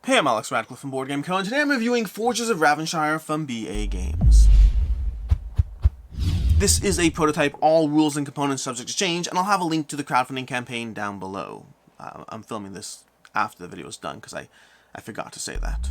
Hey, I'm Alex Radcliffe from Board Game Co, and today I'm reviewing Forges of Ravenshire from BA Games. This is a prototype, all rules and components subject to change, and I'll have a link to the crowdfunding campaign down below. I'm filming this after the video is done because I forgot to say that.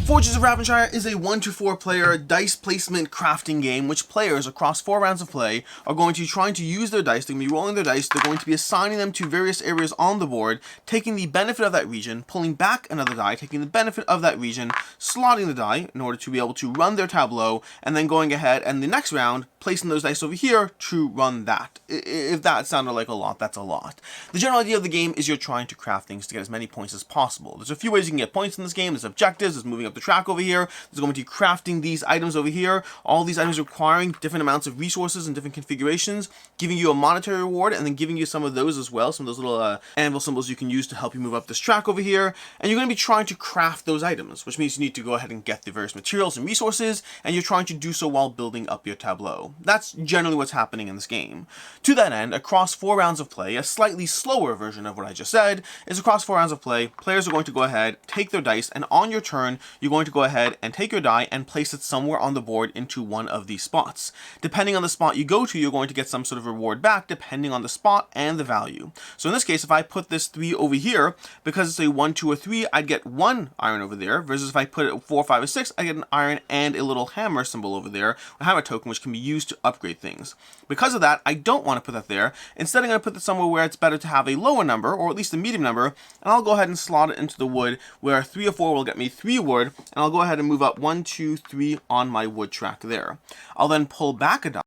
Forges of Ravenshire is a 1-to-4 player dice placement crafting game which players across 4 rounds of play are going to be trying to use their dice. They're going to be rolling their dice, they're going to be assigning them to various areas on the board, taking the benefit of that region, pulling back another die, taking the benefit of that region, slotting the die in order to be able to run their tableau, and then going ahead and the next round placing those dice over here to run that. If that sounded like a lot, that's a lot. The general idea of the game is you're trying to craft things to get as many points as possible. There's a few ways you can get points in this game. There's objectives, there's moving up the track over here, there's going to be crafting these items over here, all these items requiring different amounts of resources and different configurations, giving you a monetary reward, and then giving you some of those as well, some of those little anvil symbols you can use to help you move up this track over here, and you're going to be trying to craft those items, which means you need to go ahead and get the various materials and resources, and you're trying to do so while building up your tableau. That's generally what's happening in this game. To that end, across 4 rounds of play, a slightly slower version of what I just said, is across 4 rounds of play, players are going to go ahead, take their dice, and on your turn, you're going to go ahead and take your die and place it somewhere on the board into one of these spots. Depending on the spot you go to, you're going to get some sort of reward back depending on the spot and the value. So in this case, if I put this 3 over here, because it's a 1, 2, or 3, I'd get 1 iron over there, versus if I put it 4, 5, or 6, I get an iron and a little hammer symbol over there, a hammer token, which can be used to upgrade things. Because of that, I don't want to put that there. Instead, I'm going to put this somewhere where it's better to have a lower number, or at least a medium number, and I'll go ahead and slot it into the wood, where 3 or 4 will get me 3 wood, and I'll go ahead and move up 1, 2, 3 on my wood track there. I'll then pull back a die,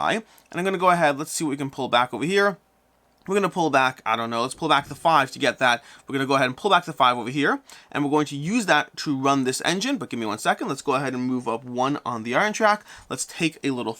and I'm going to go ahead, let's see what we can pull back over here. We're going to pull back, I don't know, let's pull back the 5 to get that. We're going to go ahead and pull back the 5 over here, and we're going to use that to run this engine, but give me 1 second. Let's go ahead and move up 1 on the iron track. Let's take a little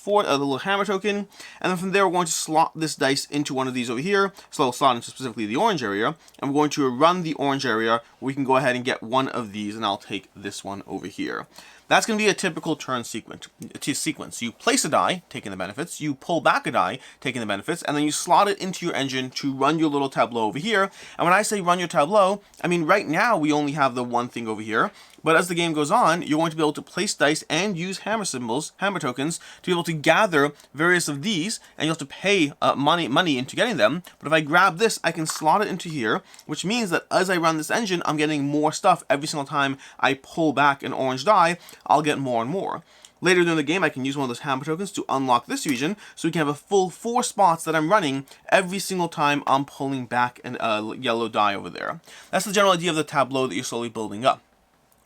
hammer token, and then from there we're going to slot this dice into one of these over here, so we'll slot into specifically the orange area, and we're going to run the orange area. We can go ahead and get one of these, and I'll take this one over here. That's going to be a typical turn sequence. You place a die, taking the benefits, you pull back a die, taking the benefits, and then you slot it into your engine to run your little tableau over here. And when I say run your tableau, I mean right now we only have the one thing over here, but as the game goes on, you're going to be able to place dice and use hammer symbols, hammer tokens, to be able to gather various of these, and you'll have to pay money into getting them. But if I grab this, I can slot it into here, which means that as I run this engine, I'm getting more stuff every single time I pull back an orange die. I'll get more and more. Later during the game, I can use one of those hammer tokens to unlock this region, so we can have a full 4 spots that I'm running every single time I'm pulling back a yellow die over there. That's the general idea of the tableau that you're slowly building up.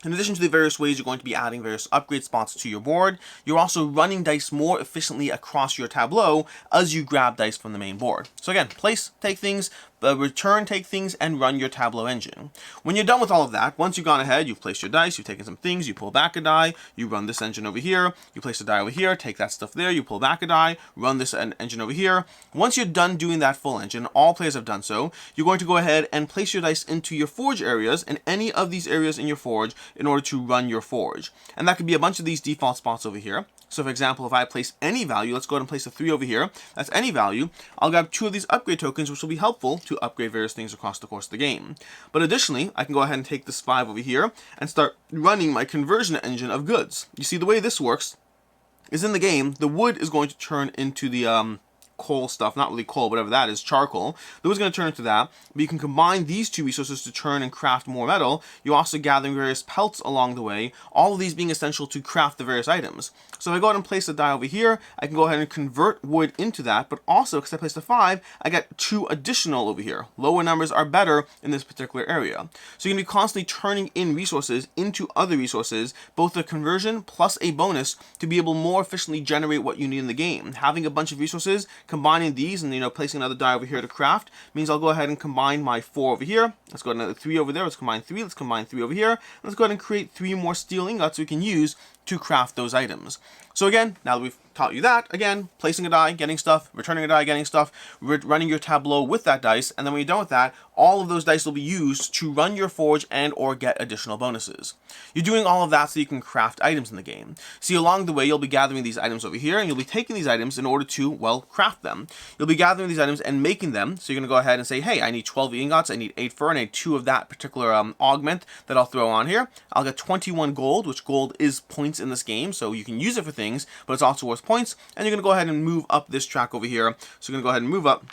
In addition to the various ways you're going to be adding various upgrade spots to your board, you're also running dice more efficiently across your tableau as you grab dice from the main board. So again, place, take things, return, take things, and run your tableau engine. When you're done with all of that, once you've gone ahead, you've placed your dice, you've taken some things, you pull back a die, you run this engine over here, you place a die over here, take that stuff there, you pull back a die, run this engine over here. Once you're done doing that full engine, all players have done so, you're going to go ahead and place your dice into your forge areas, and any of these areas in your forge, in order to run your forge. And that could be a bunch of these default spots over here. So for example, if I place any value, let's go ahead and place a 3 over here, that's any value, I'll grab 2 of these upgrade tokens, which will be helpful to upgrade various things across the course of the game. But additionally, I can go ahead and take this 5 over here and start running my conversion engine of goods. You see, the way this works is in the game, the wood is going to turn into the coal stuff, not really coal, whatever that is, charcoal. The wood's going to turn into that, but you can combine these 2 resources to turn and craft more metal. You're also gathering various pelts along the way, all of these being essential to craft the various items. So if I go ahead and place a die over here, I can go ahead and convert wood into that, but also, because I placed a 5, I got 2 additional over here. Lower numbers are better in this particular area. So you're going to be constantly turning in resources into other resources, both a conversion plus a bonus, to be able more efficiently generate what you need in the game. Having a bunch of resources, combining these and placing another die over here to craft means I'll go ahead and combine my 4 over here. Let's go ahead and another 3 over there. Let's combine 3. Let's combine 3 over here. Let's go ahead and create 3 more steel ingots we can use to craft those items. So again, now that we've taught you that, again, placing a die, getting stuff, returning a die, getting stuff, running your tableau with that dice, and then when you're done with that, all of those dice will be used to run your forge and or get additional bonuses. You're doing all of that so you can craft items in the game. See, along the way, you'll be gathering these items over here, and you'll be taking these items in order to, well, craft them. You'll be gathering these items and making them, so you're going to go ahead and say, hey, I need 12 ingots, I need 8 fur, and I need 2 of that particular augment that I'll throw on here. I'll get 21 gold, which gold is points in this game, so you can use it for things, but it's also worth points, and you're going to go ahead and move up this track over here. So you're going to go ahead and move up.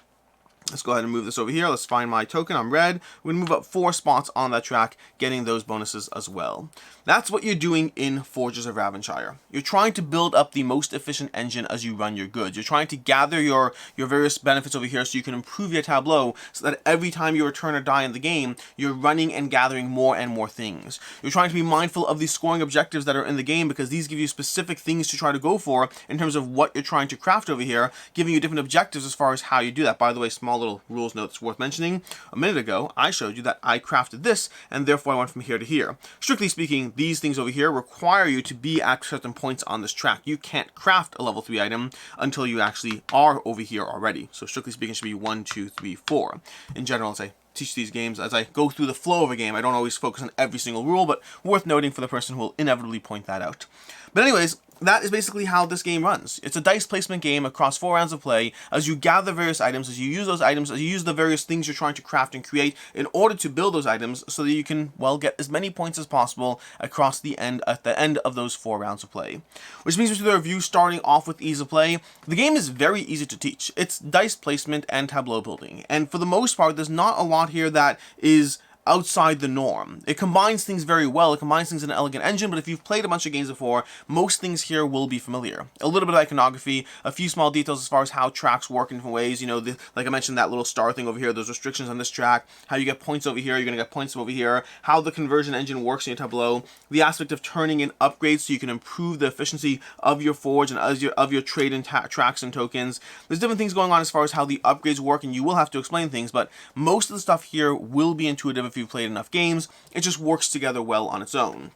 Let's go ahead and move this over here. Let's find my token. I'm red. We're going to move up 4 spots on that track, getting those bonuses as well. That's what you're doing in Forges of Ravenshire. You're trying to build up the most efficient engine as you run your goods. You're trying to gather your various benefits over here so you can improve your tableau so that every time you return a die in the game, you're running and gathering more and more things. You're trying to be mindful of the scoring objectives that are in the game because these give you specific things to try to go for in terms of what you're trying to craft over here, giving you different objectives as far as how you do that. By the way, small little rules note that's worth mentioning. A minute ago, I showed you that I crafted this and therefore I went from here to here. Strictly speaking, these things over here require you to be at certain points on this track. You can't craft a level 3 item until you actually are over here already. So strictly speaking, it should be 1, 2, 3, 4. In general, as I teach these games, as I go through the flow of a game, I don't always focus on every single rule, but worth noting for the person who will inevitably point that out. But anyways, that is basically how this game runs. It's a dice placement game across 4 rounds of play as you gather various items, as you use those items, as you use the various things you're trying to craft and create in order to build those items so that you can, well, get as many points as possible across the end, at the end of those 4 rounds of play. Which means with the review starting off with ease of play, the game is very easy to teach. It's dice placement and tableau building. And for the most part, there's not a lot here that is outside the norm. It combines things very well. It combines things in an elegant engine, but if you've played a bunch of games before, most things here will be familiar. A little bit of iconography, a few small details as far as how tracks work in different ways. You know, like I mentioned, that little star thing over here, those restrictions on this track, how you get points over here, you're going to get points over here, how the conversion engine works in your tableau, the aspect of turning in upgrades so you can improve the efficiency of your forge and of your trade and tracks and tokens. There's different things going on as far as how the upgrades work, and you will have to explain things, but most of the stuff here will be intuitive if you've played enough games. It just works together well on its own.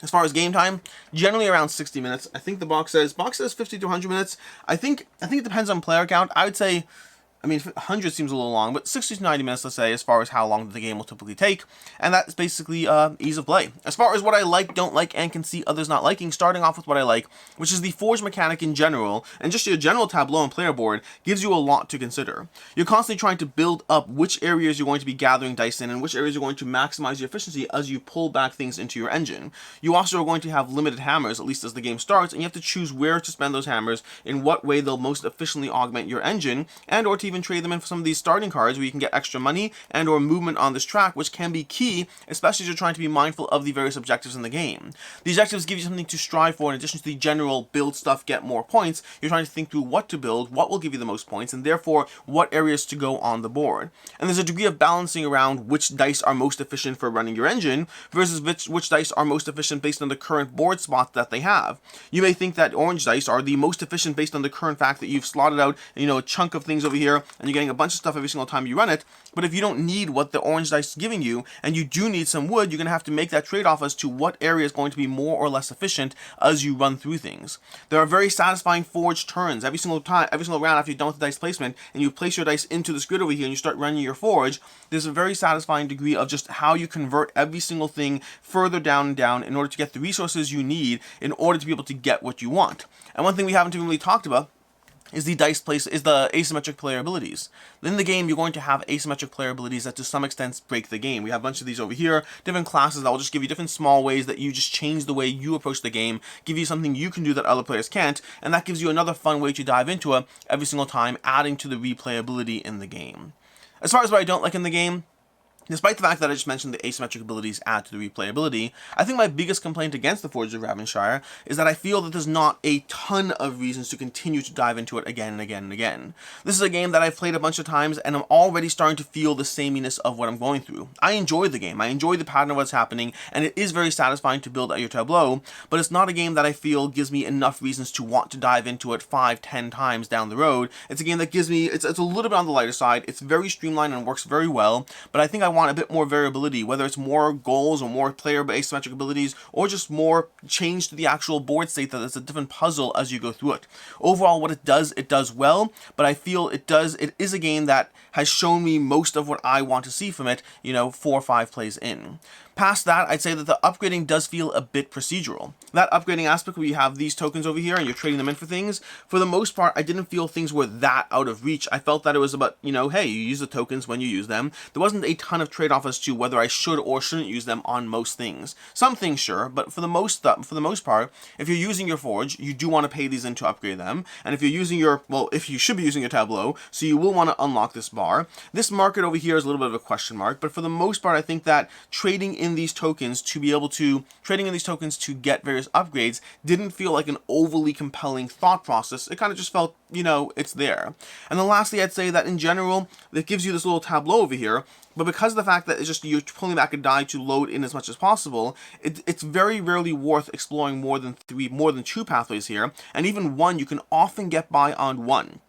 As far as game time, generally around 60 minutes. I think the box says 50 to 100 minutes. I think it depends on player count. I would say, I mean, 100 seems a little long, but 60 to 90 minutes, let's say, as far as how long the game will typically take. And that's basically ease of play. As far as what I like, don't like, and can see others not liking, starting off with what I like, which is the forge mechanic in general, and just your general tableau and player board, gives you a lot to consider. You're constantly trying to build up which areas you're going to be gathering dice in, and which areas you're going to maximize your efficiency as you pull back things into your engine. You also are going to have limited hammers, at least as the game starts, and you have to choose where to spend those hammers, in what way they'll most efficiently augment your engine, and or to even trade them in for some of these starting cards where you can get extra money and or movement on this track, which can be key, especially as you're trying to be mindful of the various objectives in the game. The objectives give you something to strive for in addition to the general build stuff, get more points. You're trying to think through what to build, what will give you the most points, and therefore what areas to go on the board. And there's a degree of balancing around which dice are most efficient for running your engine versus which dice are most efficient based on the current board spot that they have. You may think that orange dice are the most efficient based on the current fact that you've slotted out, you know, a chunk of things over here and you're getting a bunch of stuff every single time you run it. But if you don't need what the orange dice is giving you and you do need some wood, you're going to have to make that trade-off as to what area is going to be more or less efficient as you run through things. There are very satisfying forge turns every single time, every single round after you're done with the dice placement and you place your dice into this grid over here and you start running your forge. There's a very satisfying degree of just how you convert every single thing further down and down in order to get the resources you need in order to be able to get what you want. And one thing we haven't even really talked about is the asymmetric player abilities. In the game, you're going to have asymmetric player abilities that to some extent break the game. We have a bunch of these over here, different classes that will just give you different small ways that you just change the way you approach the game, give you something you can do that other players can't, and that gives you another fun way to dive into it every single time, adding to the replayability in the game. As far as what I don't like in the game, despite the fact that I just mentioned the asymmetric abilities add to the replayability, I think my biggest complaint against the Forges of Ravenshire is that I feel that there's not a ton of reasons to continue to dive into it again and again and again. This is a game that I've played a bunch of times and I'm already starting to feel the sameness of what I'm going through. I enjoy the game, I enjoy the pattern of what's happening, and it is very satisfying to build out your tableau, but it's not a game that I feel gives me enough reasons to want to dive into it 5-10 times down the road. It's a game that gives me, it's a little bit on the lighter side, it's very streamlined and works very well, but I think I want a bit more variability, whether it's more goals or more player-based symmetric abilities, or just more change to the actual board state that it's a different puzzle as you go through it. Overall, what it does well, but I feel it is a game that has shown me most of what I want to see from it, 4 or 5 plays in. Past that, I'd say that the upgrading does feel a bit procedural. That upgrading aspect where you have these tokens over here and you're trading them in for things, for the most part, I didn't feel things were that out of reach. I felt that it was about, hey, you use the tokens when you use them. There wasn't a ton of trade-off as to whether I should or shouldn't use them on most things. Some things, sure, but for the most part, if you're using your Forge, you do want to pay these in to upgrade them. And if you're using if you should be using your Tableau, so you will want to unlock this bar. This market over here is a little bit of a question mark, but for the most part, I think that trading in these tokens to get various upgrades didn't feel like an overly compelling thought process. It kind of just felt, it's there. And then lastly, I'd say that in general, it gives you this little tableau over here, but because of the fact that it's just you're pulling back a die to load in as much as possible, it's very rarely worth exploring more than 2 pathways here, and even one you can often get by on one.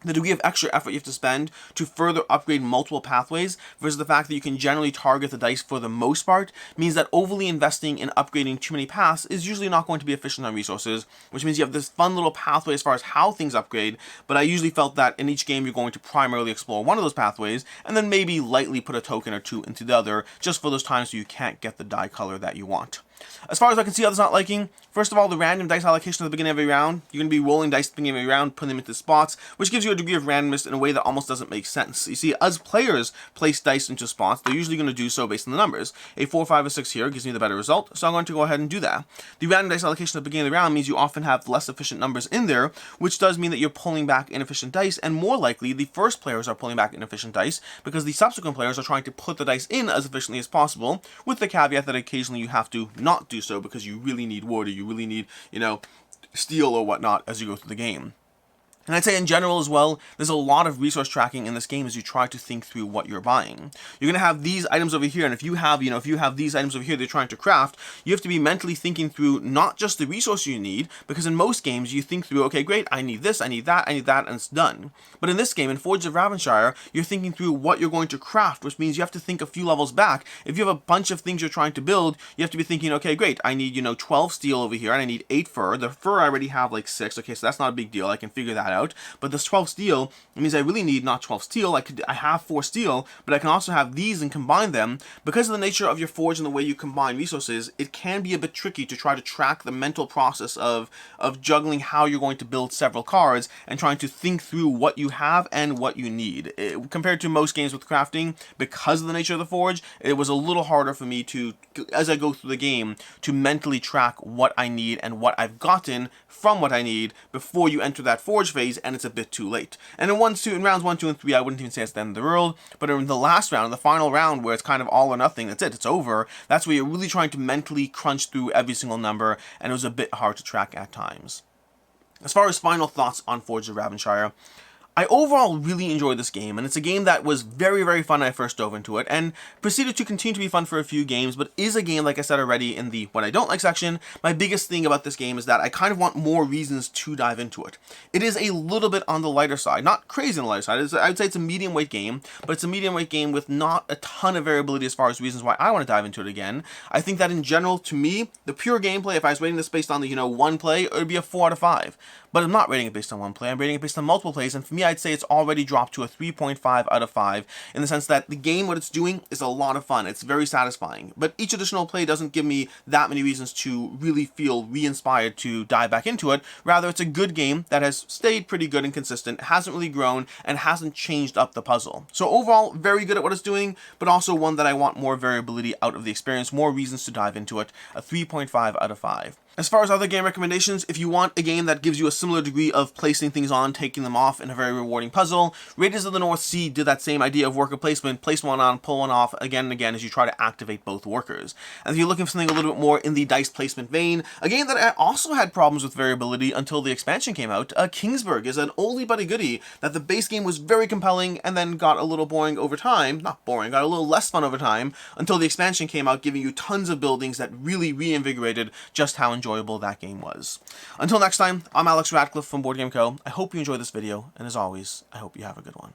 The degree of extra effort you have to spend to further upgrade multiple pathways versus the fact that you can generally target the dice for the most part means that overly investing in upgrading too many paths is usually not going to be efficient on resources, which means you have this fun little pathway as far as how things upgrade, but I usually felt that in each game you're going to primarily explore one of those pathways and then maybe lightly put a token or 2 into the other just for those times you can't get the die color that you want. As far as I can see others not liking, first of all, the random dice allocation at the beginning of every round. You're going to be rolling dice at the beginning of every round, putting them into spots, which gives you a degree of randomness in a way that almost doesn't make sense. You see, as players place dice into spots, they're usually going to do so based on the numbers. A 4, 5, or 6 here gives me the better result, so I'm going to go ahead and do that. The random dice allocation at the beginning of the round means you often have less efficient numbers in there, which does mean that you're pulling back inefficient dice, and more likely, the first players are pulling back inefficient dice because the subsequent players are trying to put the dice in as efficiently as possible, with the caveat that occasionally you have to not do so because you really need wood or you really need, steel or whatnot as you go through the game. And I'd say in general as well, there's a lot of resource tracking in this game as you try to think through what you're buying. You're going to have these items over here, and if you have these items over here that you're trying to craft, you have to be mentally thinking through not just the resource you need, because in most games you think through, okay, great, I need this, I need that, and it's done. But in this game, in Forges of Ravenshire, you're thinking through what you're going to craft, which means you have to think a few levels back. If you have a bunch of things you're trying to build, you have to be thinking, okay, great, I need, 12 steel over here, and I need 8 fur. The fur I already have like 6, okay, so that's not a big deal, I can figure that out. But this 12 steel, it means I really need not 12 steel, I have 4 steel, but I can also have these and combine them. Because of the nature of your forge and the way you combine resources, it can be a bit tricky to try to track the mental process of juggling how you're going to build several cards and trying to think through what you have and what you need. Compared to most games with crafting, because of the nature of the forge, it was a little harder for me to, as I go through the game, to mentally track what I need and what I've gotten from what I need before you enter that forge phase, and it's a bit too late. And in rounds 1, 2, and 3, I wouldn't even say it's the end of the world, but in the last round, the final round, where it's kind of all or nothing, that's it, it's over, that's where you're really trying to mentally crunch through every single number, and it was a bit hard to track at times. As far as final thoughts on Forges of Ravenshire, I overall really enjoyed this game, and it's a game that was very, very fun when I first dove into it, and proceeded to continue to be fun for a few games, but is a game, like I said already in the what I don't like section. My biggest thing about this game is that I kind of want more reasons to dive into it. It is a little bit on the lighter side, not crazy on the lighter side. I would say it's a medium weight game, but it's a medium weight game with not a ton of variability as far as reasons why I want to dive into it again. I think that in general, to me, the pure gameplay, if I was rating this based on the, one play, it would be a 4 out of 5. But I'm not rating it based on one play, I'm rating it based on multiple plays, and for me, I'd say it's already dropped to a 3.5 out of 5, in the sense that the game, what it's doing, is a lot of fun. It's very satisfying. But each additional play doesn't give me that many reasons to really feel re-inspired to dive back into it. Rather, it's a good game that has stayed pretty good and consistent, hasn't really grown, and hasn't changed up the puzzle. So overall, very good at what it's doing, but also one that I want more variability out of the experience, more reasons to dive into it. A 3.5 out of 5. As far as other game recommendations, if you want a game that gives you a similar degree of placing things on, taking them off in a very rewarding puzzle, Raiders of the North Sea did that same idea of worker placement, place one on, pull one off again and again as you try to activate both workers. And if you're looking for something a little bit more in the dice placement vein, a game that also had problems with variability until the expansion came out, Kingsburg is an oldie but a goodie that the base game was very compelling and then got a little boring over time, not boring, got a little less fun over time, until the expansion came out giving you tons of buildings that really reinvigorated just how enjoyable that game was. Until next time, I'm Alex Radcliffe from Board Game Co. I hope you enjoyed this video, and as always, I hope you have a good one.